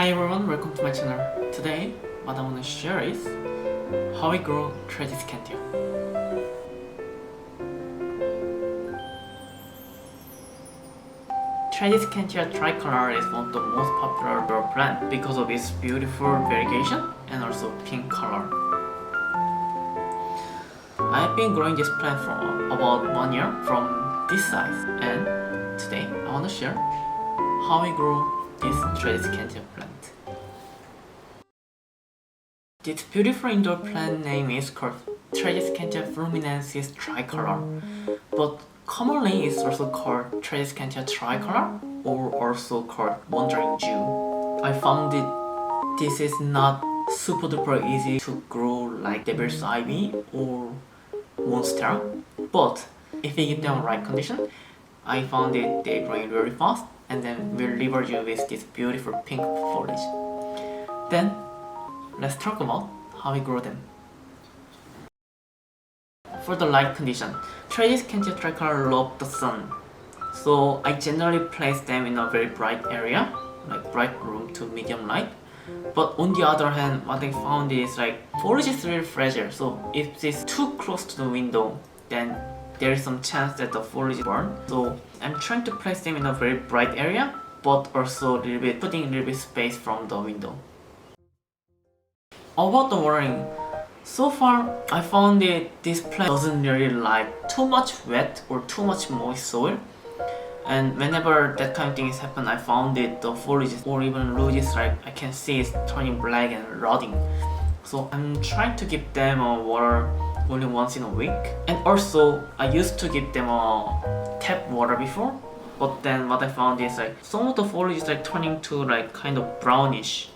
Hi everyone, welcome to my channel. Today, what I want to share is how I grow Tradescantia. Tradescantia tricolor is one of the most popular indoor plant because of its beautiful variegation and also pink color. I've been growing this plant for about 1 year from this size, and today I want to share how I grow this Tradescantia plant. This beautiful indoor plant name is called Tradescantia fluminensis tricolor, but commonly it's also called Tradescantia tricolor or also called wandering Jew. I found this is not super duper easy to grow like devil's ivy or monstera, but if you give them the right condition, I found they're growing really fast and then will reward you with this beautiful pink foliage. Then let's talk about how we grow them. For the light condition, Tradescantia tricolor love the sun, so I generally place them in a very bright area, like bright room to medium light. But on the other hand, what I found is like foliage is really fragile, so if it's too close to the window, then there is some chance that the foliage burn. So I'm trying to place them in a very bright area, but also putting a little bit space from the window. About the watering, so far I found this plant doesn't really like too much wet or too much moist soil, and whenever that kind of things happen, I found the foliage or even roots, like I can see it's turning black and rotting. So I'm trying to give them water only once in a week, and also I used to give them tap water before, but then what I found is like some of the foliage is like turning to like kind of brownish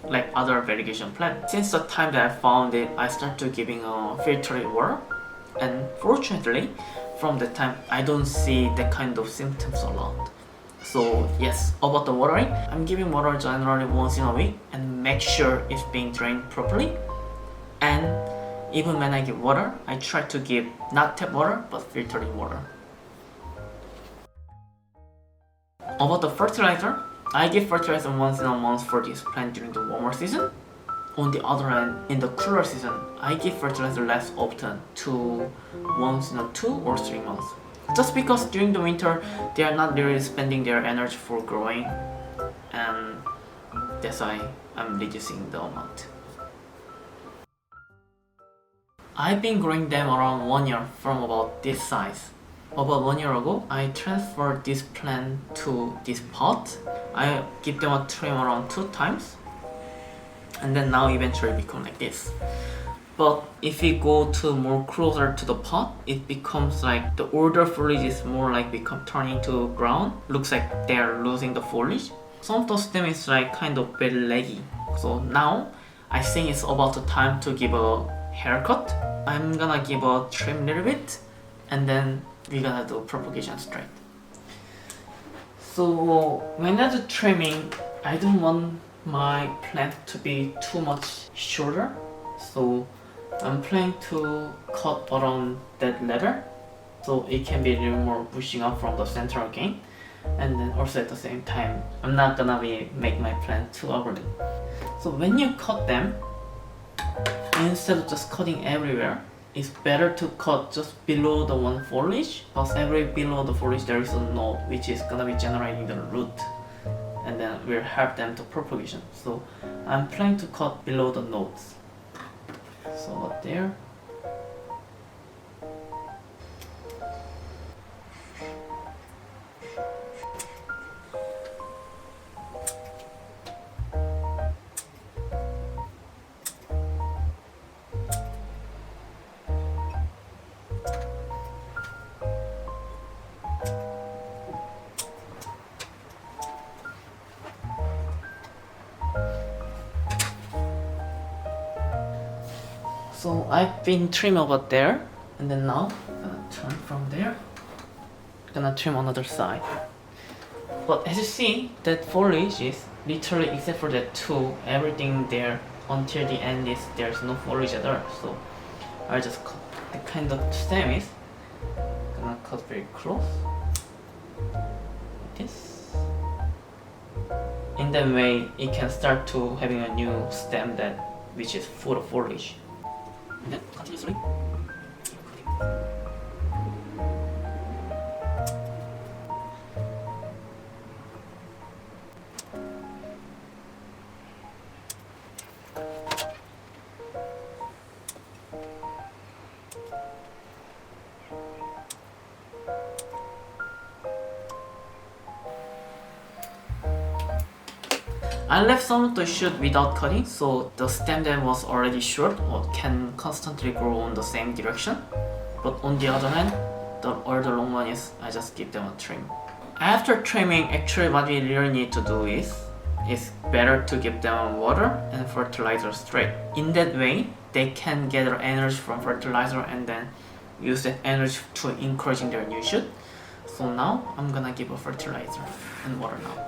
like other variegation plant. Since the time that I found it, I started giving filtered water, and fortunately from that time I don't see that kind of symptoms a lot. So yes, about the watering, I'm giving water generally once in a week and make sure it's being drained properly. And even when I give water, I try to give not tap water but filtered water. About the fertilizer, I give fertilizer once in a month for this plant during the warmer season. On the other hand, in the cooler season, I give fertilizer less often, to once in 2 or 3 months. Just because during the winter, they are not really spending their energy for growing, and that's why I'm reducing the amount. I've been growing them around 1 year from about this size. About 1 year ago, I transferred this plant to this pot. I give them a trim around 2 times, and then now eventually become like this. But if we go to more closer to the pot, it becomes like the older foliage is more like turning to brown. Looks like they are losing the foliage. Some of the stem is like kind of very leggy. So now I think it's about the time to give a haircut. I'm gonna give a trim little bit, and then we're gonna do propagation straight. So when I do trimming, I don't want my plant to be too much shorter, so I'm planning to cut around that level so it can be a little more pushing up from the center again. And then also at the same time, I'm not gonna make my plant too ugly. So when you cut them, instead of just cutting everywhere, it's better to cut just below the one foliage, because below the foliage there is a node which is gonna be generating the root, and then will help them to propagation. So I'm planning to cut below the nodes. So about there. So I've been trimming over there, and then now I'm gonna turn from there. I'm gonna trim another side. But as you see, that foliage is literally, except for that two, everything there until the end is there's no foliage at all. So I just cut the kind of stem is gonna cut very close like this. In in that way it can start to having a new stem that which is full of foliage. And then continuously. I left some of the shoot without cutting, so the stem that was already short can constantly grow in the same direction. But on the other hand, all the long ones, I just give them a trim. After trimming, actually what we really need to do is it's better to give them water and fertilizer straight. In that way, they can gather energy from fertilizer and then use that energy to encouraging their new shoot. So now I'm gonna give a fertilizer and water now.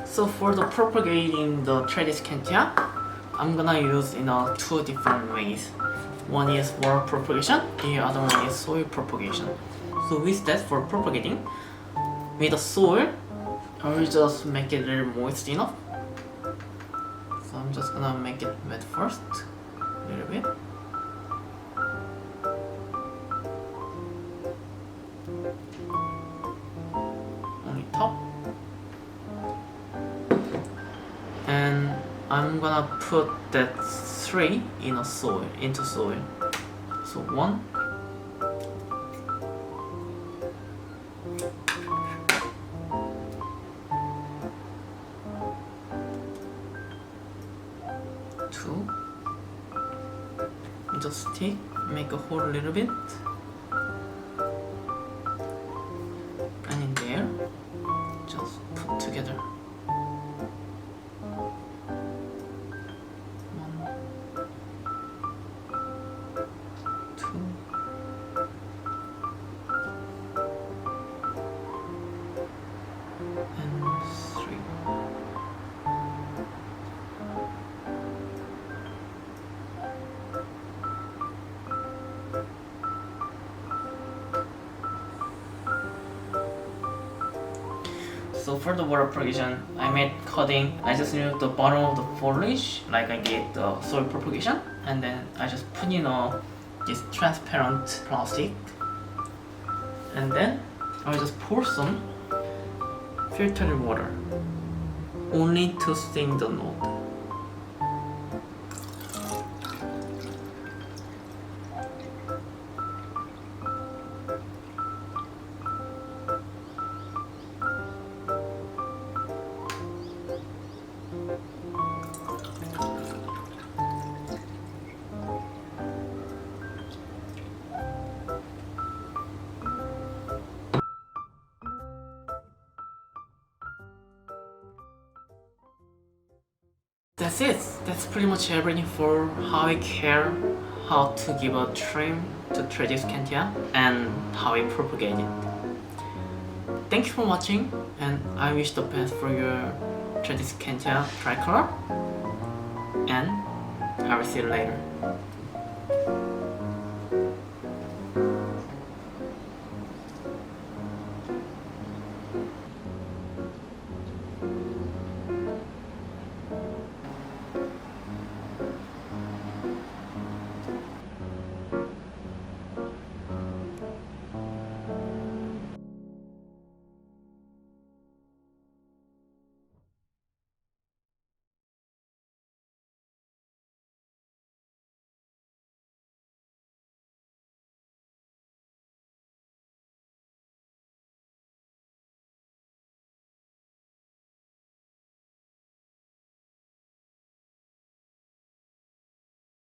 So for the propagating the Tradescantia, I'm gonna use two different ways. One is water propagation, the other one is soil propagation. So with that, for propagating, with the soil, I will just make it a little moist enough. So I'm just gonna make it wet first, a little bit. Only top. And I'm gonna put that 3 into soil. So 1, 2. Just take, make a hole a little bit, and in there, just put together. 2, and 3. So for the water propagation, I made cutting. I just remove the bottom of the foliage, like I did the soil propagation, and then I just put this transparent plastic, and then I will just pour some filtered water, only to sting the node. That's it. That's pretty much everything for how I care how to give a trim to Tradescantia and how I propagate it. Thank you for watching, and I wish the best for your Tradescantia tricolor, and I will see you later.